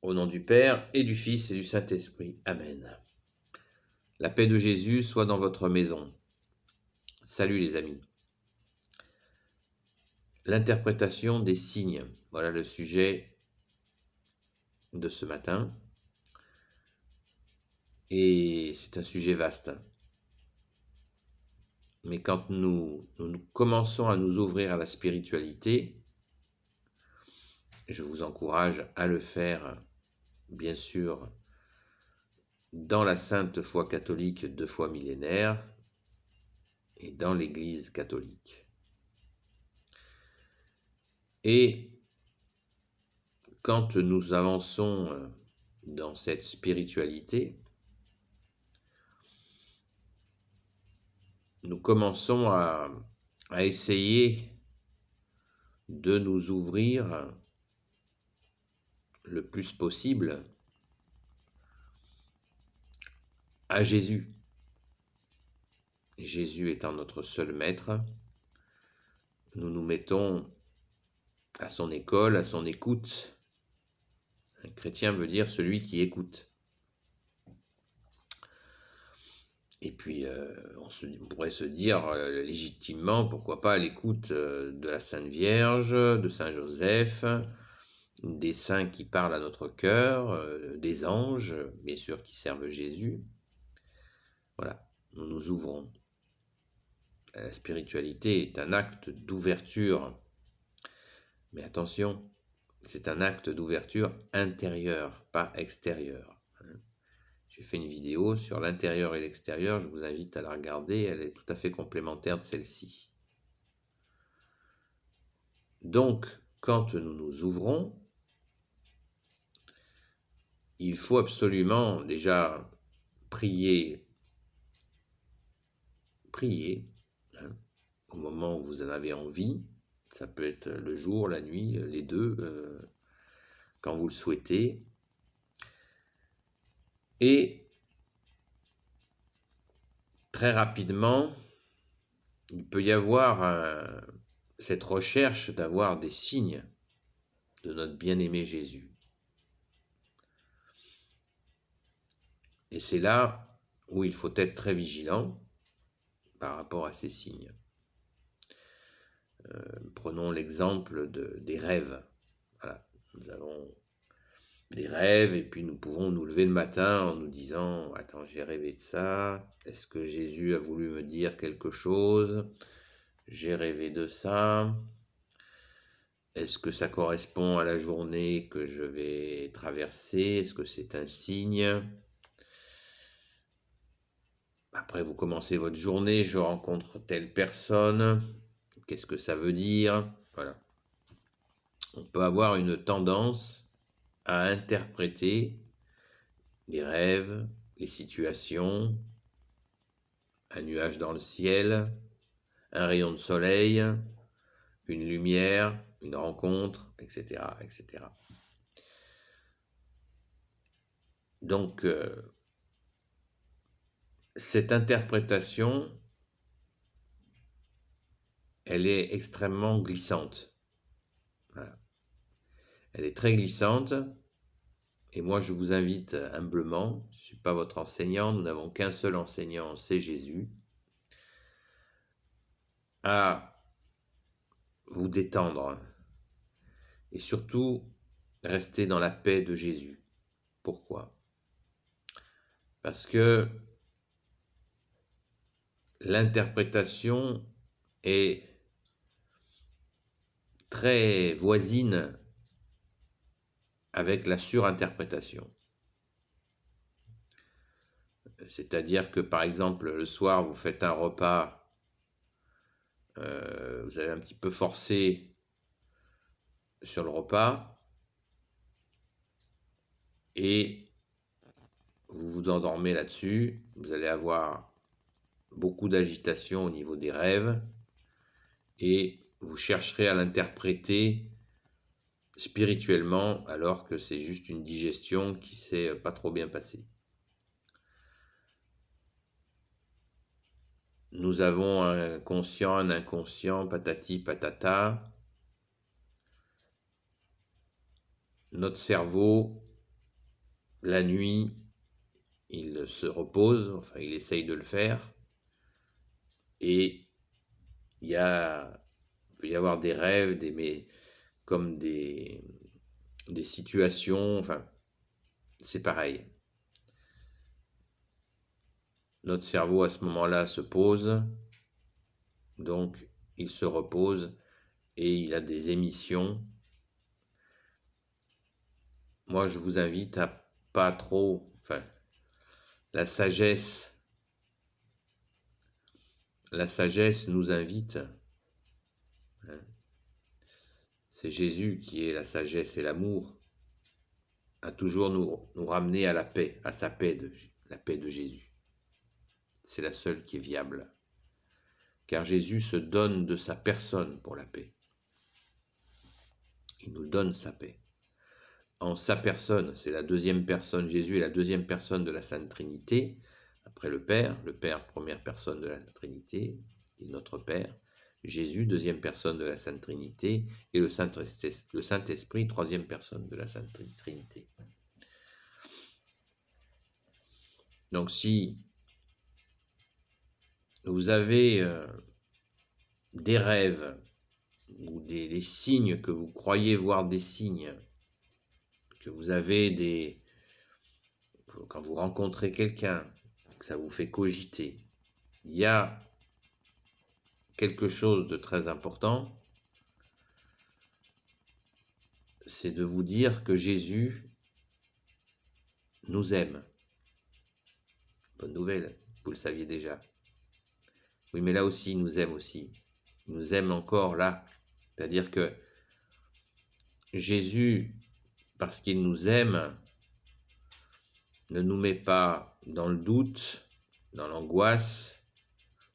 Au nom du Père et du Fils et du Saint-Esprit. Amen. La paix de Jésus soit dans votre maison. Salut les amis. L'interprétation des signes. Voilà le sujet de ce matin. Et c'est un sujet vaste. Mais quand nous commençons à nous ouvrir à la spiritualité, je vous encourage à le faire, bien sûr, dans la sainte foi catholique 2 fois millénaire et dans l'Église catholique. Et quand nous avançons dans cette spiritualité, nous commençons à essayer de nous ouvrir le plus possible à Jésus. Jésus étant notre seul maître, nous nous mettons à son école, à son écoute. Un chrétien veut dire celui qui écoute. Et puis, on pourrait se dire légitimement, pourquoi pas à l'écoute de la Sainte Vierge, de Saint Joseph, des saints qui parlent à notre cœur, des anges, bien sûr, qui servent Jésus. Voilà, nous nous ouvrons. La spiritualité est un acte d'ouverture. Mais attention, c'est un acte d'ouverture intérieure, pas extérieure. J'ai fait une vidéo sur l'intérieur et l'extérieur, je vous invite à la regarder, elle est tout à fait complémentaire de celle-ci. Donc, quand nous nous ouvrons, il faut absolument déjà prier, au moment où vous en avez envie. Ça peut être le jour, la nuit, les deux, quand vous le souhaitez. Et très rapidement, il peut y avoir cette recherche d'avoir des signes de notre bien-aimé Jésus. Et c'est là où il faut être très vigilant par rapport à ces signes. Prenons l'exemple des rêves. Voilà, nous avons des rêves et puis nous pouvons nous lever le matin en nous disant « Attends, j'ai rêvé de ça. Est-ce que Jésus a voulu me dire quelque chose ? J'ai rêvé de ça. Est-ce que ça correspond à la journée que je vais traverser ? Est-ce que c'est un signe ? » Après, vous commencez votre journée, je rencontre telle personne. Qu'est-ce que ça veut dire ? Voilà. On peut avoir une tendance à interpréter les rêves, les situations, un nuage dans le ciel, un rayon de soleil, une lumière, une rencontre, etc., etc. Donc, cette interprétation, elle est extrêmement glissante. Voilà. Elle est très glissante. Et moi, je vous invite humblement, je ne suis pas votre enseignant, nous n'avons qu'un seul enseignant, c'est Jésus, à vous détendre et surtout rester dans la paix de Jésus. Pourquoi ? Parce que l'interprétation est très voisine avec la surinterprétation. C'est-à-dire que, par exemple, le soir, vous faites un repas, vous allez un petit peu forcer sur le repas et vous vous endormez là-dessus, vous allez avoir beaucoup d'agitation au niveau des rêves et vous chercherez à l'interpréter spirituellement alors que c'est juste une digestion qui s'est pas trop bien passée. Nous avons un conscient, un inconscient, patati patata. Notre cerveau la nuit, il se repose, enfin il essaye de le faire, et il peut y avoir des rêves, comme des situations, enfin c'est pareil. Notre cerveau à ce moment-là se pose, donc il se repose et il a des émissions. Moi, je vous invite à pas trop, enfin, la sagesse, nous invite, hein, c'est Jésus qui est la sagesse et l'amour, à toujours nous ramener à la paix, à la paix de Jésus. C'est la seule qui est viable. Car Jésus se donne de sa personne pour la paix. Il nous donne sa paix. En sa personne, c'est la deuxième personne, Jésus est la deuxième personne de la Sainte Trinité, après le Père, première personne de la Trinité, et notre Père, Jésus, deuxième personne de la Sainte Trinité, et le Saint-Esprit, troisième personne de la Sainte Trinité. Donc si vous avez des rêves ou des signes, que vous croyez voir des signes, que vous avez quand vous rencontrez quelqu'un, que ça vous fait cogiter, il y a quelque chose de très important, c'est de vous dire que Jésus nous aime. Bonne nouvelle, vous le saviez déjà. Oui, mais là aussi, il nous aime aussi. Il nous aime encore là. C'est-à-dire que Jésus, parce qu'il nous aime, ne nous met pas dans le doute, dans l'angoisse,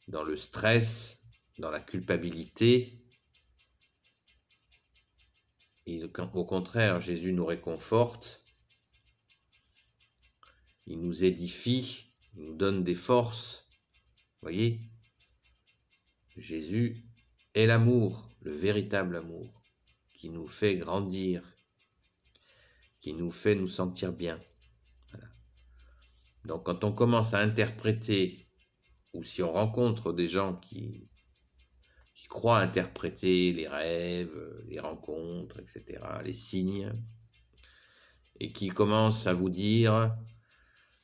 dans le stress, dans la culpabilité. Au contraire, Jésus nous réconforte, il nous édifie, il nous donne des forces. Voyez, Jésus est l'amour, le véritable amour, qui nous fait grandir, qui nous fait nous sentir bien. Voilà. Donc quand on commence à interpréter, ou si on rencontre des gens qui croient interpréter les rêves, les rencontres, etc., les signes, et qui commencent à vous dire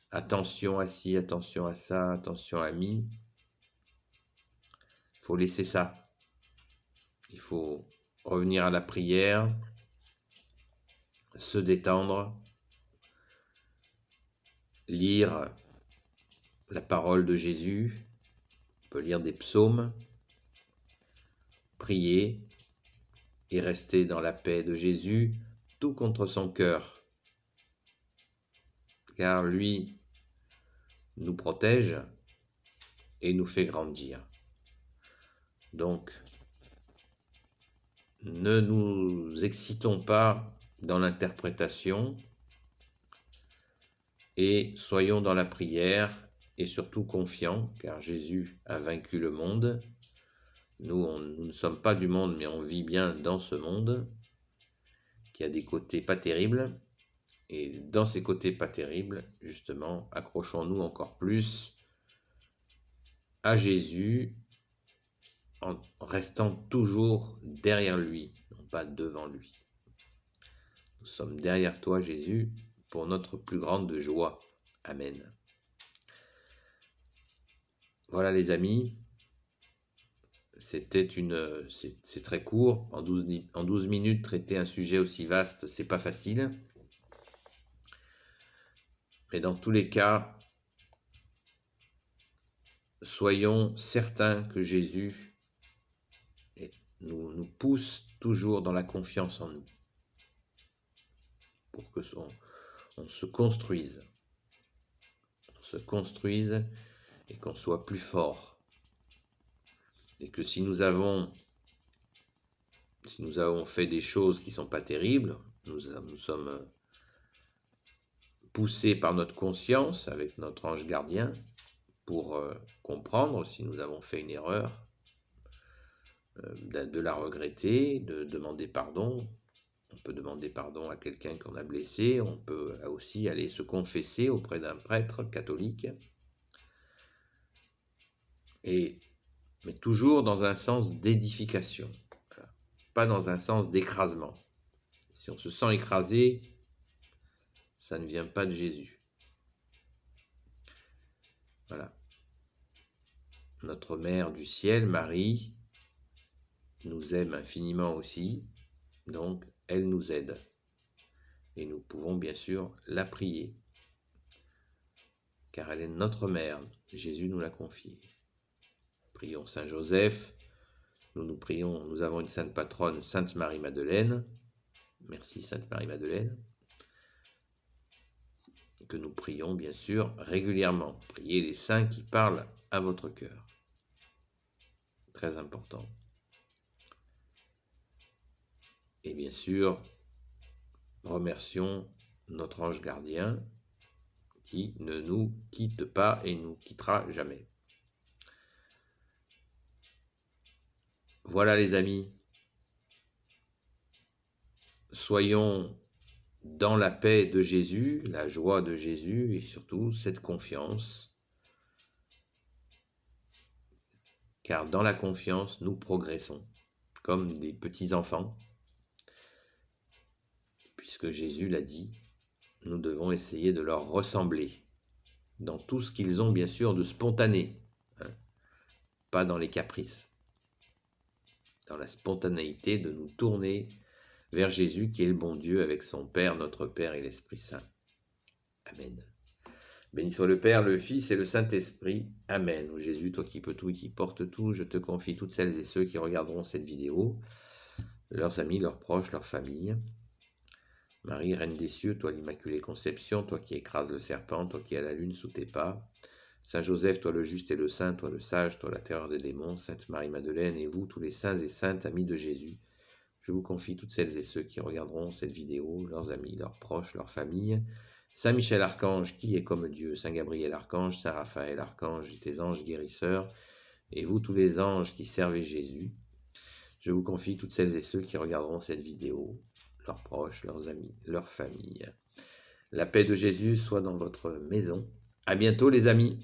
attention à ci, attention à ça, attention à mi, il faut laisser ça. Il faut revenir à la prière, se détendre, lire la parole de Jésus, on peut lire des psaumes, prier et rester dans la paix de Jésus, tout contre son cœur. Car lui nous protège et nous fait grandir. Donc, ne nous excitons pas dans l'interprétation et soyons dans la prière et surtout confiants, car Jésus a vaincu le monde. Nous ne sommes pas du monde, mais on vit bien dans ce monde qui a des côtés pas terribles. Et dans ces côtés pas terribles, justement, accrochons-nous encore plus à Jésus en restant toujours derrière lui, non pas devant lui. Nous sommes derrière toi, Jésus, pour notre plus grande joie. Amen. Voilà les amis, c'est très court, en 12 minutes traiter un sujet aussi vaste, c'est pas facile. Mais dans tous les cas, soyons certains que Jésus nous pousse toujours dans la confiance en nous, pour que on se construise et qu'on soit plus fort. Et que si nous avons fait des choses qui ne sont pas terribles, nous sommes poussés par notre conscience avec notre ange gardien pour comprendre si nous avons fait une erreur, de la regretter, de demander pardon, On peut demander pardon à quelqu'un qu'on a blessé, on peut aussi aller se confesser auprès d'un prêtre catholique, mais toujours dans un sens d'édification, voilà. Pas dans un sens d'écrasement. Si on se sent écrasé, ça ne vient pas de Jésus. Voilà. Notre Mère du ciel, Marie, nous aime infiniment aussi, donc elle nous aide. Et nous pouvons bien sûr la prier, car elle est notre Mère. Jésus nous l'a confiée. Prions Saint Joseph. Nous avons une sainte patronne, Sainte Marie-Madeleine. Merci Sainte Marie-Madeleine. Que nous prions bien sûr régulièrement. Priez les saints qui parlent à votre cœur. Très important. Et bien sûr, remercions notre ange gardien qui ne nous quitte pas et ne nous quittera jamais. Voilà les amis, soyons dans la paix de Jésus, la joie de Jésus et surtout cette confiance, car dans la confiance, nous progressons comme des petits enfants, puisque Jésus l'a dit, nous devons essayer de leur ressembler dans tout ce qu'ils ont bien sûr de spontané, hein, pas dans les caprices, dans la spontanéité de nous tourner vers Jésus qui est le bon Dieu avec son Père, notre Père et l'Esprit Saint. Amen. Béni soit le Père, le Fils et le Saint-Esprit. Amen. Ô Jésus, toi qui peux tout et qui portes tout, je te confie toutes celles et ceux qui regarderont cette vidéo, leurs amis, leurs proches, leurs familles. Marie, Reine des cieux, toi l'Immaculée Conception, toi qui écrases le serpent, toi qui as la lune sous tes pas. Saint Joseph, toi le juste et le saint, toi le sage, toi la terreur des démons. Sainte Marie-Madeleine et vous, tous les saints et saintes, amis de Jésus. Je vous confie toutes celles et ceux qui regarderont cette vidéo, leurs amis, leurs proches, leurs familles. Saint Michel Archange, qui est comme Dieu, Saint Gabriel Archange, Saint Raphaël Archange, et tes anges guérisseurs, et vous tous les anges qui servez Jésus. Je vous confie toutes celles et ceux qui regarderont cette vidéo, leurs proches, leurs amis, leurs familles. La paix de Jésus soit dans votre maison. À bientôt les amis.